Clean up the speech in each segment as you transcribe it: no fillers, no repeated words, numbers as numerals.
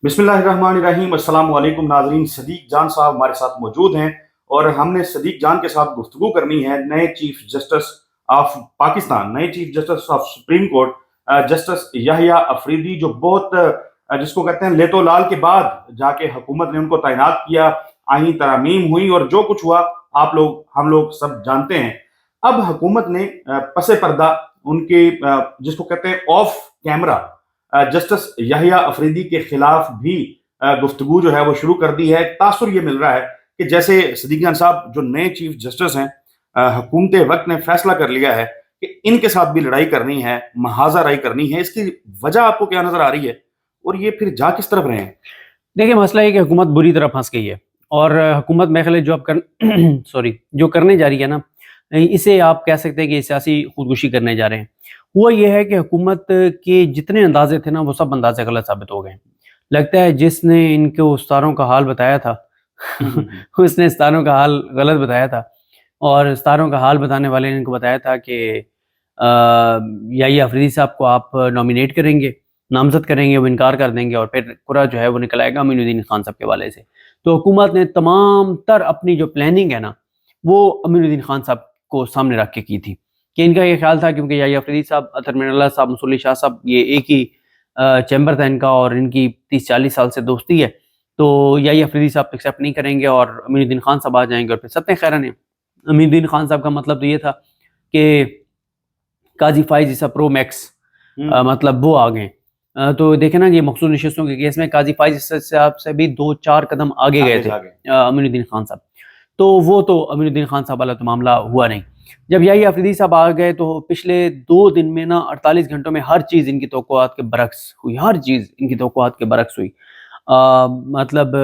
بسم اللہ الرحمن الرحیم۔ السلام علیکم ناظرین، صدیق جان صاحب ہمارے ساتھ موجود ہیں اور ہم نے صدیق جان کے ساتھ گفتگو کرنی ہے نئے چیف جسٹس آف پاکستان، نئے chief justice of supreme court justice Yahya Afridi, جو بہت جس کو کہتے ہیں لیت و لال کے بعد جا کے حکومت نے ان کو تعینات کیا، آئین ترامیم ہوئی اور جو کچھ ہوا ہم لوگ سب جانتے ہیں۔ اب حکومت نے پس پردہ ان کے جس کو کہتے ہیں of camera justice Yahya Afridi کے خلاف بھی گفتگو جو ہے وہ شروع کر دی ہے۔ تاثر یہ مل رہا ہے کہ جیسے صدیق جان صاحب جو نئے چیف جسٹس ہیں، حکومت وقت نے فیصلہ کر لیا ہے کہ ان کے ساتھ بھی لڑائی کرنی ہے، محاذہ رائی کرنی ہے۔ اس کی وجہ آپ کو کیا نظر آ رہی ہے اور یہ پھر جا کس طرف رہے ہیں؟ دیکھیں، مسئلہ یہ کہ حکومت بری طرح پھنس گئی ہے اور حکومت میرے خیال جو اب جو کرنے جا رہی ہے نا، اسے آپ کہہ سکتے ہیں کہ سیاسی خودکشی کرنے جا رہے ہیں۔ ہوا یہ ہے کہ حکومت کے جتنے اندازے تھے نا، وہ سب اندازے غلط ثابت ہو گئے۔ لگتا ہے جس نے ان کو ستاروں کا حال بتایا تھا اس نے ستاروں کا حال غلط بتایا تھا، اور ستاروں کا حال بتانے والے نے ان کو بتایا تھا کہ یحییٰ افریدی صاحب کو آپ نامینیٹ کریں گے، نامزد کریں گے، وہ انکار کر دیں گے اور پھر پورا جو ہے وہ نکل آئے گا امین الدین خان صاحب کے حوالے سے۔ تو حکومت نے تمام تر اپنی جو پلاننگ ہے نا، وہ امین الدین خان صاحب کو سامنے رکھ کے کی تھی کہ ان کا یہ خیال تھا کیونکہ یحییٰ افریدی صاحب، اطہر من اللہ صاحب، منصور علی شاہ صاحب، یہ ایک ہی چیمبر تھا ان کا اور ان کی 30-40 سال سے دوستی ہے، تو یحییٰ افریدی صاحب ایکسیپٹ نہیں کریں گے اور امین الدین خان صاحب آ جائیں گے اور پھر ستیں خیرن ہیں۔ امین الدین خان صاحب کا مطلب تو یہ تھا کہ قاضی فائز عیسیٰ پرو میکس مطلب وہ آ گئے۔ تو دیکھیں نا، یہ مخصوص نشستوں کے کیس میں قاضی فائز عیسیٰ صاحب سے بھی 2-4 قدم آگے گئے تھے امین الدین خان صاحب، تو وہ تو امین الدین خان صاحب والا تو معاملہ ہوا نہیں۔ جب یحییٰ افریدی صاحب آ گئے تو پچھلے 2 دن میں نا 48 گھنٹوں میں ہر چیز ان کی توقعات کے برعکس ہوئی، ہر چیز ان کی توقعات کے برعکس ہوئی۔ مطلب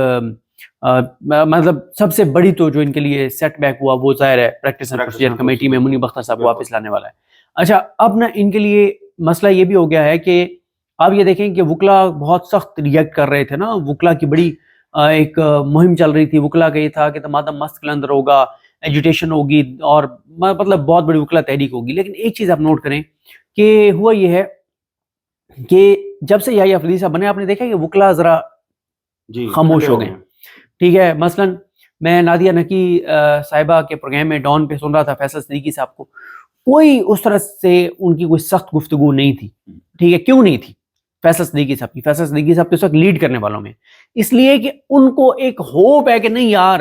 سب سے بڑی تو جو ان کے لیے سیٹ بیک ہوا وہ ظاہر ہے پریکٹس اینڈ پروسیجر کمیٹی میں منیب اختر صاحب کو واپس لانے والا ہے۔ اچھا، اب نا ان کے لیے مسئلہ یہ بھی ہو گیا ہے کہ آپ یہ دیکھیں کہ وکلا بہت سخت ریئیکٹ کر رہے تھے نا، وکلا کی بڑی ایک مہم چل رہی تھی۔ وکلا کا یہ تھا کہ تمادم مست کلندر ہوگا، ایجوٹیشن ہوگی اور مطلب بہت بڑی وکلا تحریک ہوگی۔ لیکن ایک چیز آپ نوٹ کریں کہ ہوا یہ ہے کہ جب سے یحییٰ افریدی صاحب بنے، آپ نے دیکھا کہ وکلا ذرا خاموش ہو گئے۔ ٹھیک ہے، مثلا میں نادیہ نکی صاحبہ کے پروگرام میں ڈان پہ سن رہا تھا فیصل صدیقی صاحب کو، کوئی اس طرح سے ان کی کوئی سخت گفتگو نہیں تھی۔ ٹھیک ہے، کیوں نہیں تھی فیصل صدیقی صاحب کی؟ فیصل صدیقی صاحب اس وقت لیڈ کرنے والوں میں، اس لیے کہ ان کو ایک ہوپ ہے کہ نہیں یار،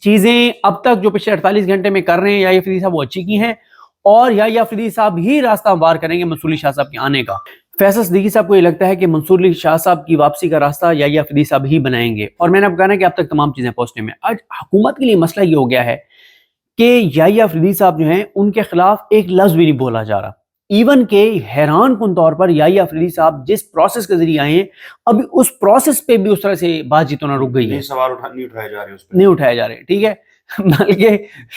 چیزیں اب تک جو پچھلے 48 گھنٹے میں کر رہے ہیں یحییٰ افریدی صاحب وہ اچھی کی ہیں، اور یحییٰ افریدی صاحب ہی راستہ ہموار کریں گے منصور علی شاہ صاحب کے آنے کا۔ فیصل صدیقی صاحب کو یہ لگتا ہے کہ منصور علی شاہ صاحب کی واپسی کا راستہ یحییٰ افریدی صاحب ہی بنائیں گے، اور میں نے آپ کہا نا کہ اب تک تمام چیزیں پوزیٹو میں۔ آج حکومت کے لیے مسئلہ یہ ہو گیا ہے کہ یحییٰ افریدی صاحب جو ہیں ان کے خلاف ایک لفظ بھی نہیں بولا جا رہا، ایون کہ حیران کن طور پر یحییٰ افریدی صاحب جس پروسیس کے ذریعے آئے ہیں، ابھی اس پروسیس پہ بھی اس طرح سے بات چیت ہونا رک گئی ہے، سوال نہیں اٹھائے جا رہے۔ ٹھیک ہے، بلکہ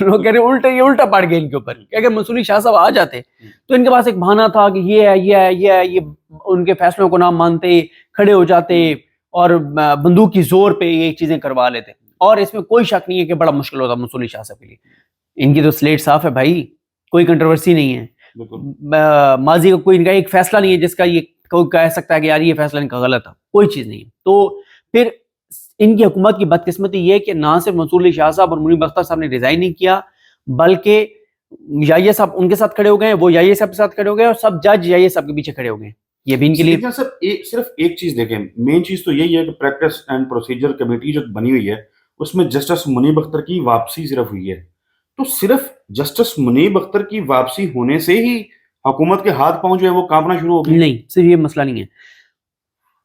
لوگ کہہ رہے ہیں الٹا پڑ گئے ان کے اوپر کہ اگر منصور علی شاہ صاحب آ جاتے تو ان کے پاس ایک بہانہ تھا کہ یہ ان کے فیصلوں کو نہ مانتے، کھڑے ہو جاتے اور بندوق کی زور پہ یہ چیزیں کروا لیتے، اور اس میں کوئی شک نہیں ہے کہ بڑا مشکل ہوتا منصور علی شاہ صاحب کے لیے۔ ان کی تو سلیٹ صاف ہے بھائی، کوئی کنٹروورسی نہیں ہے، ماضی کا کوئی ان کا ایک فیصلہ نہیں ہے جس کا یہ کوئی کہہ سکتا ہے کہ یار یہ فیصلہ ان کا غلط تھا، کوئی چیز نہیں ہے۔ تو پھر ان کی حکومت کی بدقسمتی یہ کہ نہ صرف منصور علی شاہ صاحب اور منیب اختر صاحب نے ریزائن نہیں کیا، بلکہ یحییٰ صاحب ان کے ساتھ کھڑے ہو گئے، وہ یحییٰ صاحب کے ساتھ کھڑے ہو گئے، اور سب جج یحییٰ صاحب کے پیچھے کھڑے ہو گئے۔ یہ بھی ان کے لیے صرف ایک چیز دیکھیں، مین چیز تو یہی ہے کہ پریکٹس اینڈ پروسیجر کمیٹی جو بنی ہوئی ہے اس میں جسٹس منیب اختر کی واپسی صرف ہوئی ہے، تو صرف جسٹس منیب اختر کی واپسی ہونے سے ہی حکومت کے ہاتھ پاؤں جو ہے وہ کانپنا شروع ہو گئے؟ نہیں، صرف یہ مسئلہ نہیں ہے،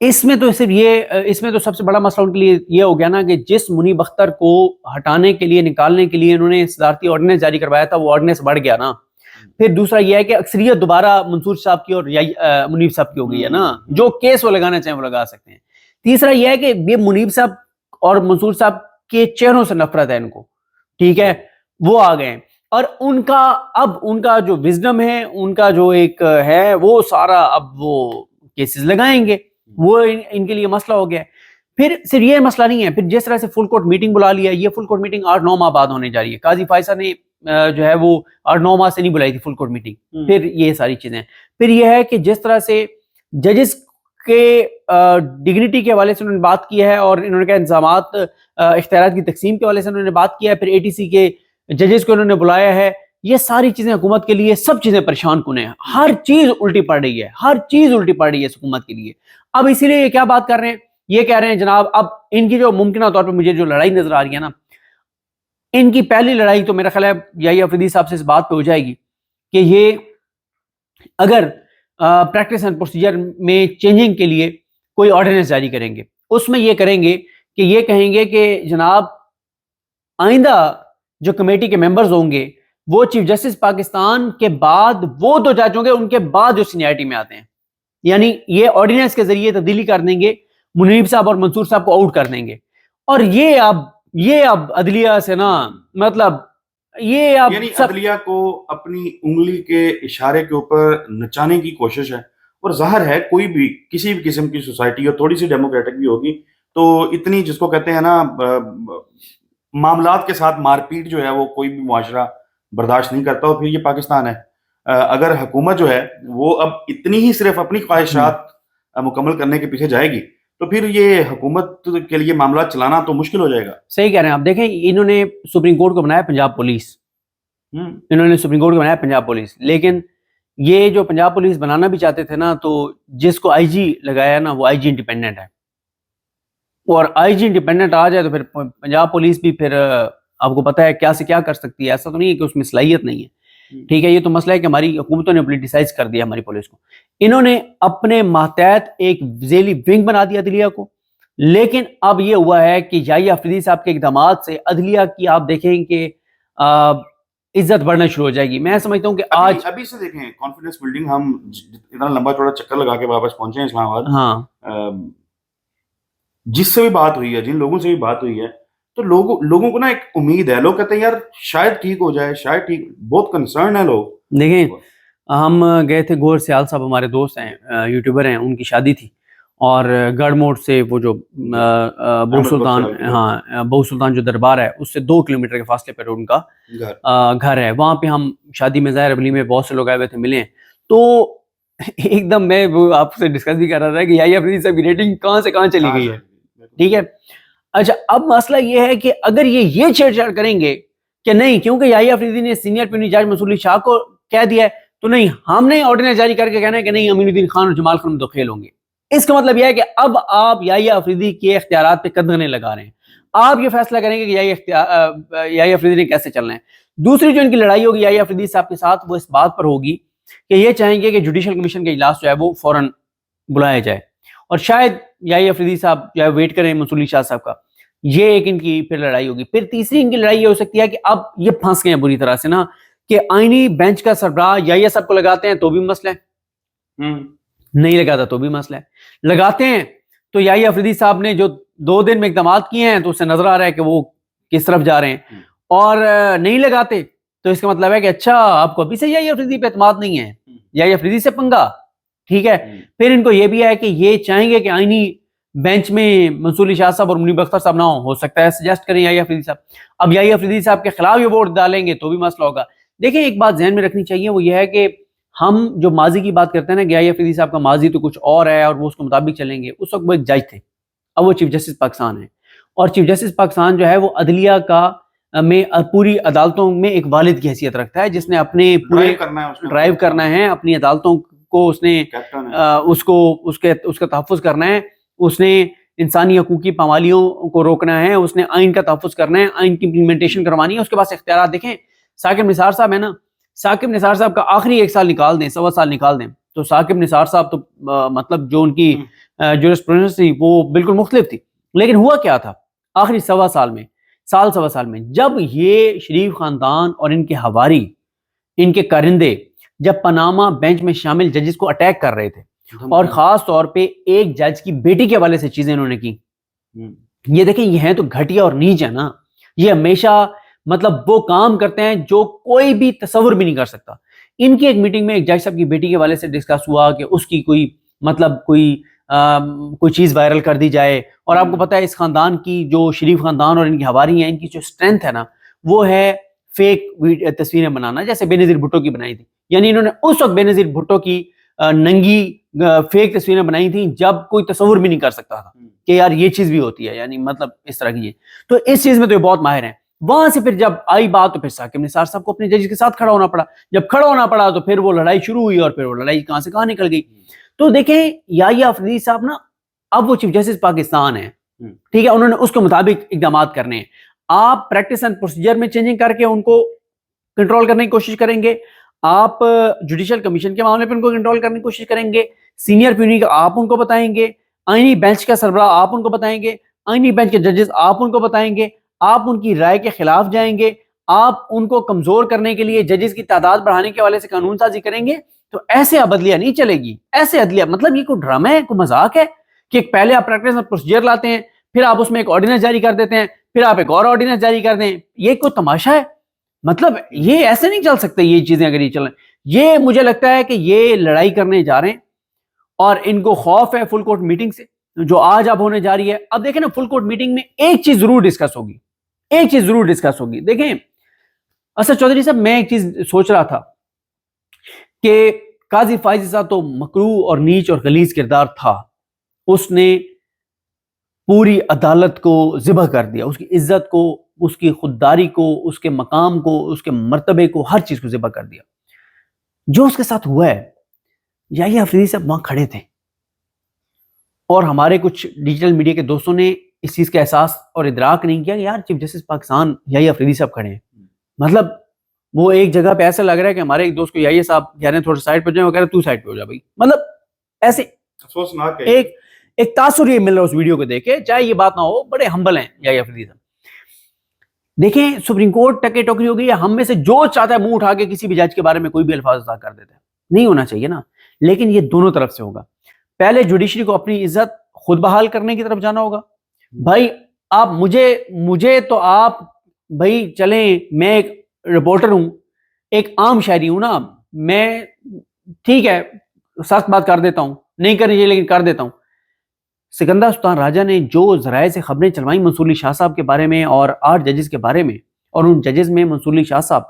اس میں تو سب سے بڑا مسئلہ ان کے لیے یہ ہو گیا نا کہ جس منیب اختر کو ہٹانے کے لیے، نکالنے کے لیے انہوں نے صدارتی آرڈیننس جاری کروایا تھا، وہ آرڈیننس بڑھ گیا نا۔ پھر دوسرا یہ ہے کہ اکثریت دوبارہ منصور صاحب کی اور منیب صاحب کی ہو گئی ہے نا، جو کیس وہ لگانا چاہیں وہ لگا سکتے ہیں۔ تیسرا یہ ہے کہ یہ منیب صاحب اور منصور صاحب کے چہروں سے نفرت ہے ان کو، ٹھیک ہے، وہ آ گئے، اور ان کا جو وزڈم ہے، ان کا جو ایک ہے، وہ سارا اب وہ کیسز لگائیں گے، وہ ان کے لیے مسئلہ ہو گیا۔ پھر صرف یہ مسئلہ نہیں ہے، پھر جس طرح سے فل کورٹ میٹنگ بلا لیا، یہ فل کورٹ میٹنگ 8-9 ماہ بعد ہونے جا رہی ہے۔ قاضی فائزہ نے جو ہے وہ 8-9 ماہ سے نہیں بلائی تھی فل کورٹ میٹنگ۔ پھر یہ ساری چیزیں، پھر یہ ہے کہ جس طرح سے ججز کے ڈگنیٹی کے حوالے سے انہوں نے بات کی ہے، اور انہوں نے کہا انتظامات اختیارات کی تقسیم کے حوالے سے انہوں نے بات کیا ہے، پھر ATC کے ججز کو انہوں نے بلایا ہے. یہ ساری چیزیں حکومت کے لیے سب چیزیں پریشان کن ہیں، ہر چیز الٹی پڑ رہی ہے، ہر چیز الٹی پڑ رہی ہے اس حکومت کے لیے. اب اسی لیے یہ کیا بات کر رہے ہیں، یہ کہہ رہے ہیں جناب اب ان کی جو ممکنہ طور پہ مجھے جو لڑائی نظر آ رہی ہے نا، ان کی پہلی لڑائی تو میرا خیال ہے یحییٰ آفریدی صاحب سے اس بات پہ ہو جائے گی کہ یہ اگر پریکٹس اینڈ پروسیجر میں چینجنگ کے لیے کوئی آرڈیننس جاری کریں گے، اس میں یہ کریں گے کہ یہ کہیں گے کہ جناب آئندہ جو کمیٹی کے ممبرز ہوں گے وہ چیف جسٹس پاکستان کے بعد وہ دو جج ہوں گے ان کے بعد جو سینیئرٹی میں آتے ہیں، یعنی یہ آرڈیننس کے ذریعے تبدیلی کر دیں گے، منیب صاحب اور منصور صاحب کو آؤٹ کر دیں گے. اور یہ اب عدلیہ سے نا مطلب یہ اب یعنی عدلیہ کو اپنی انگلی کے اشارے کے اوپر نچانے کی کوشش ہے. اور ظاہر ہے کوئی بھی کسی بھی قسم کی سوسائٹی اور تھوڑی سی ڈیموکریٹک بھی ہوگی تو اتنی جس کو کہتے ہیں نا معاملات کے ساتھ مار پیٹ جو ہے وہ کوئی بھی معاشرہ برداشت نہیں کرتا. اور پھر یہ پاکستان ہے، اگر حکومت جو ہے وہ اب اتنی ہی صرف اپنی خواہشات مکمل کرنے کے پیچھے جائے گی تو پھر یہ حکومت کے لیے معاملات چلانا تو مشکل ہو جائے گا. صحیح کہہ رہے ہیں آپ. دیکھیں انہوں نے سپریم کورٹ کو بنایا پنجاب پولیس، انہوں نے سپریم کورٹ کو بنایا پنجاب پولیس، لیکن یہ جو پنجاب پولیس بنانا بھی چاہتے تھے نا، تو جس کو IG لگایا نا وہ IG انڈیپینڈنٹ ہے، اور IG انڈیپینڈنٹ آ جائے تو پھر پنجاب پولیس بھی پھر آپ کو پتہ ہے کیا سے کیا کر سکتی ہے. ایسا تو نہیں ہے کہ اس میں صلاحیت نہیں ہے، ٹھیک ہے. یہ تو مسئلہ ہے کہ ہماری حکومتوں نے پولیٹیسائز کر دیا ہماری پولیس کو. انہوں نے اپنے ماتحت ایک ذیلی ونگ بنا دیا عدلیہ کو. لیکن اب یہ ہوا ہے کہ یحییٰ آفریدی صاحب کے اقدامات سے عدلیہ کی آپ دیکھیں کہ عزت بڑھنا شروع ہو جائے گی. میں سمجھتا ہوں کہ آج ابھی سے دیکھیں کانفیڈنس بلڈنگ، ہم اتنا لمبا چوڑا چکر لگا کے واپس پہنچے ہیں اسلام آباد. ہاں جس سے بھی بات ہوئی ہے، جن لوگوں سے بھی بات ہوئی ہے، تو لوگوں کو نا ایک امید ہے. لوگ کہتے ہیں یار شاید ٹھیک ہو جائے، شاید ٹھیک. بہت کنسرن ہے لوگ. دیکھیں ہم گئے تھے، گور سیال صاحب ہمارے دوست ہیں، یوٹیوبر ہیں، ان کی شادی تھی، اور گڑھ موڑ سے وہ جو بہو سلطان، ہاں بہو سلطان جو دربار ہے اس سے 2 کلومیٹر کے فاصلے پر ان کا گھر ہے. وہاں پہ ہم شادی میں ظاہر ابلی میں بہت سے لوگ آئے ہوئے تھے، ملے. تو ایک دم میں وہ آپ سے ڈسکس بھی کر رہا تھا کہ یحییٰ آفریدی صاحب کی ریٹنگ کہاں سے کہاں چلی گئی ہے، ٹھیک ہے. اچھا اب مسئلہ یہ ہے کہ اگر یہ چھیڑ چھاڑ کریں گے کہ نہیں کیونکہ یحییٰ آفریدی نے سینئر پیونی جج منصور علی شاہ کو کہہ دیا ہے تو نہیں ہم نے آرڈیننس جاری کر کے کہنا ہے کہ نہیں امین الدین خان اور جمال خان دو کھیل ہوں گے. اس کا مطلب یہ ہے کہ اب آپ یحییٰ آفریدی کے اختیارات پہ قدغنیں لگا رہے ہیں. آپ یہ فیصلہ کریں گے کہ یحییٰ آفریدی نے کیسے چلنا ہے. دوسری جو ان کی لڑائی ہوگی یحییٰ آفریدی صاحب کے ساتھ وہ اس بات پر ہوگی کہ یہ چاہیں گے کہ جوڈیشل کمیشن کا اجلاس جو ہے وہ فوراً بلایا جائے، اور شاید یحییٰ آفریدی صاحب جو ہے ویٹ کریں منصور علی شاہ صاحب کا. یہ ایک ان کی پھر لڑائی ہوگی. پھر تیسری ان کی لڑائی یہ ہو سکتی ہے کہ اب یہ پھنس گئے ہیں بری طرح سے نا کہ آئینی بینچ کا سربراہ یحییٰ صاحب کو لگاتے ہیں تو بھی مسئلہ ہے، نہیں لگاتا تو بھی مسئلہ ہے. لگاتے ہیں تو یحییٰ آفریدی صاحب نے جو 2 دن میں اقدامات کیے ہیں تو اس سے نظر آ رہا ہے کہ وہ کس طرف جا رہے ہیں، اور نہیں لگاتے تو اس کا مطلب ہے کہ اچھا آپ کو ابھی سے یحییٰ آفریدی پہ اعتماد نہیں ہے، یحییٰ آفریدی سے پنگا، ٹھیک ہے. پھر ان کو یہ بھی ہے کہ یہ چاہیں گے کہ آئینی بینچ میں منصور علی شاہ صاحب اور منیب اختر صاحب نہ ہو سکتا ہے سجیسٹ کریں یحییٰ آفریدی صاحب. اب یحییٰ آفریدی صاحب کے خلاف یہ ووٹ ڈالیں گے تو بھی مسئلہ ہوگا. دیکھیں ایک بات ذہن میں رکھنی چاہیے، وہ یہ ہے کہ ہم جو ماضی کی بات کرتے ہیں نا کہ یحییٰ آفریدی صاحب کا ماضی تو کچھ اور ہے اور وہ اس کے مطابق چلیں گے. اس وقت وہ ایک جج تھے، اب وہ چیف جسٹس پاکستان ہیں، اور چیف جسٹس پاکستان جو ہے وہ عدلیہ کا میں پوری عدالتوں میں ایک والد کی حیثیت رکھتا ہے، جس نے اپنے پورے ڈرائیو کرنا ہے اپنی عدالتوں کو، اس نے اس کا تحفظ کرنا ہے، اس نے انسانی حقوقی پامالیوں کو روکنا ہے، اس نے آئین کا تحفظ کرنا ہے، آئین کی امپلیمنٹیشن کروانی ہے، اس کے پاس اختیارات. دیکھیں ثاقب نثار صاحب ہے نا، ثاقب نثار صاحب کا آخری 1 سال نکال دیں، 1.25 سال نکال دیں، تو ثاقب نثار صاحب تو مطلب جو ان کی جورسپروڈنس تھی وہ بالکل مختلف تھی. لیکن ہوا کیا تھا آخری 1.25 سال میں جب یہ شریف خاندان اور ان کے ہواری، ان کے کرندے جب پاناما بینچ میں شامل ججز کو اٹیک کر رہے تھے، اور خاص طور پہ ایک جج کی بیٹی کے حوالے سے چیزیں انہوں نے کی. یہ دیکھیں یہ ہیں تو گھٹیا اور نیچ ہے نا، یہ ہمیشہ مطلب وہ کام کرتے ہیں جو کوئی بھی تصور بھی نہیں کر سکتا. ان کی ایک میٹنگ میں ایک جج صاحب کی بیٹی کے حوالے سے ڈسکس ہوا کہ اس کی کوئی چیز وائرل کر دی جائے، اور آپ کو پتہ ہے اس خاندان کی جو شریف خاندان اور ان کی ہواری ہیں، ان کی جو اسٹرینتھ ہے نا وہ ہے فیک تصویریں بنانا، جیسے بے نظیر بھٹو کی بنائی تھی. یعنی انہوں نے اس وقت بے نظیر بھٹو کی ننگی فیک تصویریں بنائی تھیں جب کوئی تصور بھی نہیں کر سکتا تھا کہ یار یہ چیز بھی ہوتی ہے، یعنی مطلب اس طرح کی. تو اس چیز میں تو یہ بہت ماہر ہیں. وہاں سے پھر جب آئی بات تو پھر ثاقب نثار صاحب کو اپنے ججز کے ساتھ کھڑا ہونا پڑا. جب کھڑا ہونا پڑا تو پھر وہ لڑائی شروع ہوئی، اور پھر وہ لڑائی کہاں سے کہاں نکل گئی. تو دیکھیں یحییٰ افریدی صاحب نا اب وہ چیف جسٹس پاکستان ہیں، ٹھیک ہے، انہوں نے اس کے مطابق اقدامات کرنے ہیں. آپ پریکٹس اینڈ پروسیجر میں چینجنگ کر کے ان کو کنٹرول کرنے کی کوشش کریں گے، آپ جوڈیشل کمیشن کے معاملے پہ ان کو کنٹرول کرنے کی کوشش کریں گے، سینئر پیونی کا آپ ان کو بتائیں گے، آئینی بینچ کا سربراہ آپ ان کو بتائیں گے، آئینی بینچ کے ججز آپ ان کو بتائیں گے، آپ ان کی رائے کے خلاف جائیں گے، آپ ان کو کمزور کرنے کے لیے ججز کی تعداد بڑھانے کے حوالے سے قانون سازی کریں گے. تو ایسے عدلیہ نہیں چلے گی. ایسے عدلیہ مطلب یہ کوئی ڈرامہ ہے، کوئی مذاق ہے کہ پہلے آپ پریکٹس اینڈ پروسیجر لاتے ہیں، پھر آپ اس میں ایک آرڈیننس جاری کر دیتے ہیں، پھر آپ ایک اور آرڈیننس جاری کر دیں. یہ کوئی تماشا ہے؟ مطلب یہ ایسے نہیں چل سکتے یہ چیزیں. اگر یہ چلیں، یہ مجھے لگتا ہے کہ یہ لڑائی کرنے جا رہے ہیں اور ان کو خوف ہے فل کورٹ میٹنگ سے جو آج اب ہونے جا رہی ہے. اب دیکھیں نا فل کورٹ میٹنگ میں ایک چیز ضرور ڈسکس ہوگی، ایک چیز ضرور ڈسکس ہوگی. دیکھیں اسد چودھری صاحب، میں ایک چیز سوچ رہا تھا کہ قاضی فائز صاحب تو مکروہ اور نیچ اور غلیظ کردار تھا. اس نے پوری عدالت کو ذبح کر دیا، اس کی عزت کو، اس کی خودداری کو، اس کے مقام کو، اس کے مرتبے کو، ہر چیز کو ذبح کر دیا. جو اس کے ساتھ ہوا ہے، یحییٰ افریدی صاحب وہاں کھڑے تھے اور ہمارے کچھ ڈیجیٹل میڈیا کے دوستوں نے اس چیز کا احساس اور ادراک نہیں کیا کہ یار چیف جسٹس پاکستان یحییٰ افریدی صاحب کھڑے ہیں. مطلب وہ ایک جگہ پہ ایسا لگ رہا ہے کہ ہمارے ایک دوست کو یحییٰ صاحب کہہ رہے ہیں تھوڑا سائڈ پہ جائیں، وہ کہہ رہے ہیں تو سائڈ پہ ہو جا بھائی. مطلب ایسے افسوسناک ہے. ایک تاثر یہ مل رہا ہے اس ویڈیو کو دیکھ کے، چاہے یہ بات نہ ہو، بڑے ہمبل ہیں یحییٰ افریدی صاحب. دیکھیں سپریم کورٹ ٹکے ٹوکری ہو گئی ہے، ہم میں سے جو چاہتا ہے منہ اٹھا کے کسی بھی جج کے بارے میں کوئی بھی الفاظ ادا کر دیتا ہے. نہیں ہونا چاہیے نا. لیکن یہ دونوں طرف سے ہوگا. پہلے جوڈیشری کو اپنی عزت خود بحال کرنے کی طرف جانا ہوگا. بھائی آپ مجھے تو آپ بھائی چلیں، میں ایک رپورٹر ہوں، ایک عام شہری ہوں نا، میں ٹھیک ہے سخت بات کر دیتا ہوں، نہیں کرنی چاہیے لیکن کر دیتا ہوں. سکندر سلطان راجہ نے جو ذرائع سے خبریں چلوائیں منصور علی شاہ صاحب کے بارے میں اور 8 ججز کے بارے میں، اور ان ججز میں منصور علی شاہ صاحب،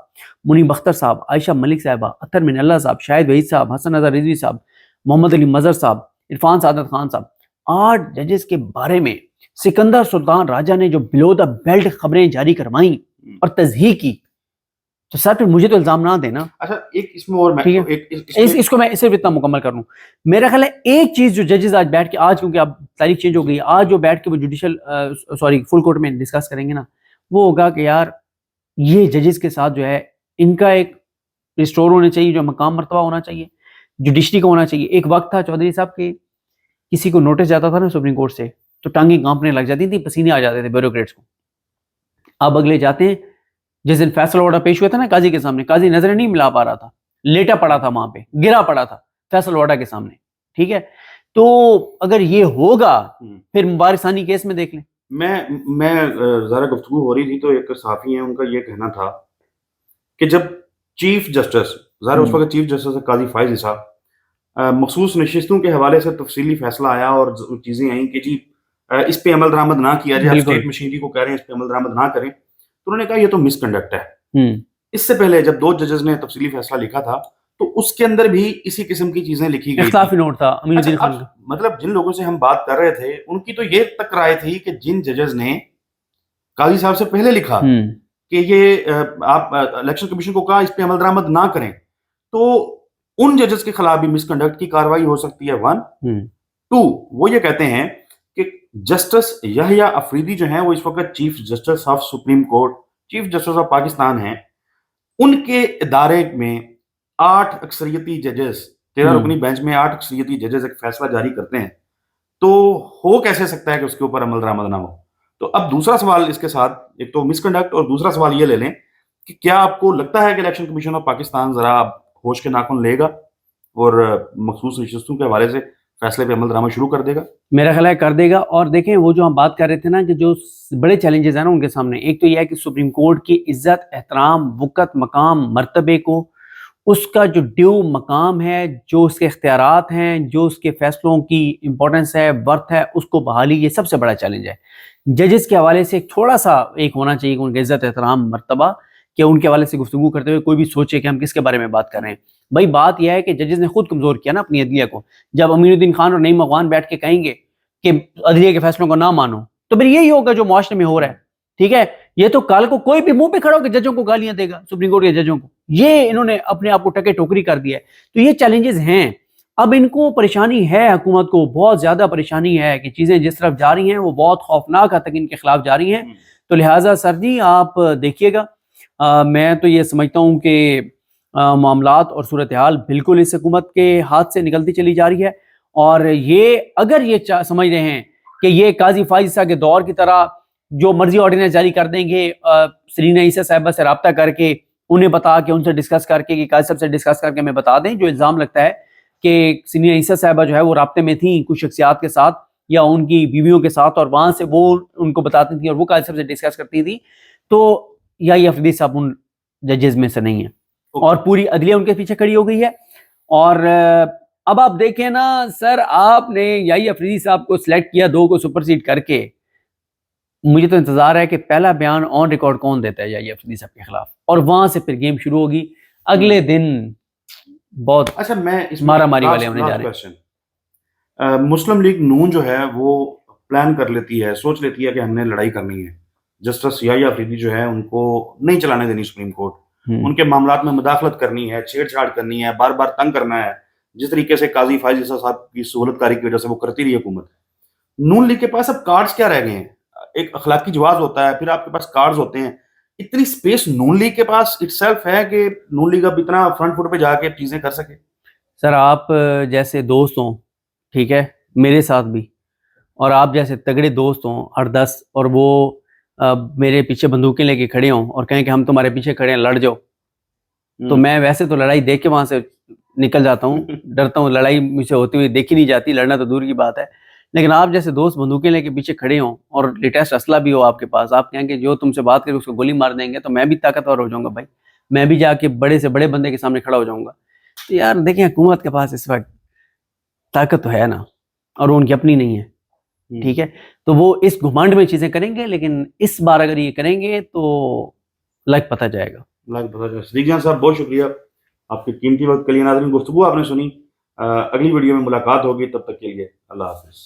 منیب اختر صاحب، عائشہ ملک صاحبہ، اطہر من اللہ صاحب، شاہد وحید صاحب، حسن اظہر رضوی صاحب، محمد علی مظہر صاحب، عرفان سعادت خان صاحب، 8 ججز کے بارے میں سکندر سلطان راجہ نے جو بلو دا بیلٹ خبریں جاری کروائیں اور تصحیح کی، تو سر پھر مجھے تو الزام نہ دینا. اچھا ایک اس میں اور اس کو میں صرف اتنا مکمل کر لوں. میرا خیال ہے ایک چیز جو ججز آج بیٹھ کے، آج کیونکہ اب تاریخ چینج ہو گئی، آج جو بیٹھ کے وہ جوڈیشل فل کورٹ میں ڈسکس کریں گے نا، وہ ہوگا کہ یار یہ ججز کے ساتھ جو ہے ان کا ایک ریسٹور ہونا چاہیے، جو مقام مرتبہ ہونا چاہیے جوڈیشری کا ہونا چاہیے. ایک وقت تھا چودھری صاحب کے کسی کو نوٹس جاتا تھا نا سپریم کورٹ سے تو ٹانگیں کانپنے لگ جاتی تھی، پسینے آ جاتے تھے بیوروکریٹس کو. اب اگلے جاتے ہیں، جس دن فیصلہ آرڈر پیش ہوا تھا نا قاضی کے سامنے، قاضی نظریں نہیں ملا پا رہا تھا، لیٹا پڑا تھا وہاں پہ، گرا پڑا تھا فیصلہ آرڈر کے سامنے. ٹھیک ہے، تو اگر یہ ہوگا پھر مبارک ثانی کیس میں دیکھ لیں. میں ذرا گفتگو ہو رہی تھی تو ایک صحافی ہیں، ان کا یہ کہنا تھا کہ جب چیف جسٹس، ظاہر اس وقت چیف جسٹس قاضی فائز صاحب، مخصوص نشستوں کے حوالے سے تفصیلی فیصلہ آیا اور چیزیں آئیں کہ جی اس پہ عمل درآمد نہ کیا جائے، اسٹیٹ مشینری کو کہہ رہے ہیں اس پہ عمل درآمد نہ کریں، تو انہوں نے کہا یہ تو مس کنڈکٹ ہے. اس سے پہلے جب 2 ججز نے تفصیلی فیصلہ لکھا تھا تو اس کے اندر بھی اسی قسم کی چیزیں لکھی گئی، اختلافی نوٹ تھا امین الدین خان کا. مطلب جن لوگوں سے ہم بات کر رہے تھے ان کی تو یہ تک رائے تھی کہ جن ججز نے قاضی صاحب سے پہلے لکھا کہ یہ آپ الیکشن کمیشن کو کہا اس پہ عمل درآمد نہ کریں، تو ان ججز کے خلاف بھی مس کنڈکٹ کی کارروائی ہو سکتی ہے. 1 2 وہ یہ کہتے ہیں کہ جسٹس یحییٰ افریدی جو ہیں وہ اس وقت chief justice of supreme court, chief justice of Pakistan ہیں. ان کے ادارے میں 8 اکثریتی ججز، 13 رکنی بینچ میں 8 اکثریتی ججز ایک فیصلہ جاری کرتے ہیں، تو ہو کیسے سکتا ہے کہ اس کے اوپر عمل درآمد نہ ہو؟ تو اب دوسرا سوال اس کے ساتھ، ایک تو مس کنڈکٹ اور دوسرا سوال یہ لے لیں کہ کیا آپ کو لگتا ہے کہ الیکشن کمیشن آف پاکستان ذرا ہوش کے ناخن لے گا اور مخصوص نشستوں کے حوالے سے فیصلے پہ عمل درآمد شروع کر دے گا؟ میرا خیال ہے کر دے گا. اور دیکھیں وہ جو ہم بات کر رہے تھے نا کہ جو بڑے چیلنجز ہیں نا ان کے سامنے، ایک تو یہ ہے کہ سپریم کورٹ کی عزت، احترام، وقت، مقام، مرتبے کو، اس کا جو ڈیو مقام ہے، جو اس کے اختیارات ہیں، جو اس کے فیصلوں کی امپورٹنس ہے، ورتھ ہے، اس کو بحالی، یہ سب سے بڑا چیلنج ہے. ججز کے حوالے سے تھوڑا سا ایک ہونا چاہیے کہ ان کی عزت، احترام، مرتبہ، کہ ان کے حوالے سے گفتگو کرتے ہوئے کوئی بھی سوچے کہ ہم کس کے بارے میں بات کر رہے ہیں. بھائی بات یہ ہے کہ ججز نے خود کمزور کیا نا اپنی عدلیہ کو. جب امین الدین خان اور نعیم افغان بیٹھ کے کہیں گے کہ عدلیہ کے فیصلوں کو نہ مانو تو پھر یہی ہوگا جو معاشرے میں ہو رہا ہے. ٹھیک ہے, یہ تو کل کو کوئی بھی منہ پہ کھڑا ہو کے ججوں کو گالیاں دے گا, سپریم کورٹ کے ججوں کو. یہ انہوں نے اپنے آپ کو ٹکے ٹوکری کر دیا ہے. تو یہ چیلنجز ہیں. اب ان کو پریشانی ہے, حکومت کو بہت زیادہ پریشانی ہے کہ چیزیں جس طرف جا رہی ہیں وہ بہت خوفناک حد تک ان کے خلاف جا رہی ہیں. تو لہٰذا سر جی آپ دیکھیے گا, میں تو یہ سمجھتا ہوں کہ معاملات اور صورتحال بالکل اس حکومت کے ہاتھ سے نکلتی چلی جا رہی ہے. اور یہ اگر یہ سمجھ رہے ہیں کہ یہ قاضی فائز عیسیٰ کے دور کی طرح جو مرضی آرڈیننس جاری کر دیں گے, سرینا عیسیٰ صاحبہ سے رابطہ کر کے انہیں بتا کے ان سے ڈسکس کر کے, کہ قاضی صاحب سے ڈسکس کر کے ہمیں بتا دیں, جو الزام لگتا ہے کہ سرینا عیسیٰ صاحبہ جو ہے وہ رابطے میں تھیں کچھ شخصیات کے ساتھ یا ان کی بیویوں کے ساتھ, اور وہاں سے وہ ان کو بتاتی تھیں اور وہ قاضی صاحب سے ڈسکس کرتی تھی, تو یہ افریدی صاحب ان ججز میں سے نہیں ہیں اور پوری عدلیہ ان کے پیچھے کھڑی ہو گئی ہے. اور اب آپ دیکھیں نا سر, آپ نے یحییٰ افریدی صاحب کو سلیکٹ کیا 2 کو سپرسیڈ کر کے, مجھے تو انتظار ہے کہ پہلا بیان آن ریکارڈ کون دیتا ہے یحییٰ افریدی صاحب کے خلاف, اور وہاں سے پھر گیم شروع ہوگی. اگلے دن بہت اچھا, میں اس مارا ماری والے ہونے جا رہے ہیں. مسلم لیگ نون جو ہے وہ پلان کر لیتی ہے, سوچ لیتی ہے کہ ہم نے لڑائی کرنی ہے, جسٹس یحییٰ افریدی جو ہے ان کو نہیں چلانے دینی سپریم کورٹ, ان کے معاملات میں مداخلت کرنی ہے, چھیڑ چھاڑ کرنی ہے, بار بار تنگ کرنا ہے, جس طریقے سے قاضی فائز عیسیٰ صاحب کی سہولت کاری کی وجہ سے وہ کرتی رہی حکومت. نون لیگ کے پاس اب کارڈز کیا رہ گئے ہیں؟ ایک اخلاقی جواز ہوتا ہے, پھر آپ کے پاس کارڈز ہوتے ہیں. اتنی سپیس نون لیگ کے پاس اٹ سیلف ہے کہ نون لیگ اب اتنا فرنٹ فٹ پہ جا کے چیزیں کر سکے؟ سر آپ جیسے دوست ہوں, ٹھیک ہے, میرے ساتھ بھی, اور آپ جیسے تگڑے دوست ہوں 8-10, اور وہ میرے پیچھے بندوقیں لے کے کھڑے ہوں اور کہیں کہ ہم تمہارے پیچھے کھڑے ہیں, لڑ جاؤ, تو میں ویسے تو لڑائی دیکھ کے وہاں سے نکل جاتا ہوں, ڈرتا ہوں, لڑائی مجھ سے ہوتی ہوئی دیکھی نہیں جاتی, لڑنا تو دور کی بات ہے. لیکن آپ جیسے دوست بندوقیں لے کے پیچھے کھڑے ہوں اور لیٹسٹ اسلحہ بھی ہو آپ کے پاس, آپ کہیں کہ جو تم سے بات کرے اس کو گولی مار دیں گے, تو میں بھی طاقتور ہو جاؤں گا بھائی, میں بھی جا کے بڑے سے بڑے بندے کے سامنے کھڑا ہو جاؤں گا. تو یار دیکھیں حکومت کے پاس اس وقت طاقت تو ہے نا, اور وہ ان کی اپنی نہیں ہے, ٹھیک ہے, تو وہ اس گھمانڈ میں چیزیں کریں گے, لیکن اس بار اگر یہ کریں گے تو لگ پتہ جائے گا. صدیق جان صاحب بہت شکریہ آپ کے قیمتی وقت کے لیے. ناظرین گفتگو آپ نے سنی, اگلی ویڈیو میں ملاقات ہوگی, تب تک کے لیے اللہ حافظ.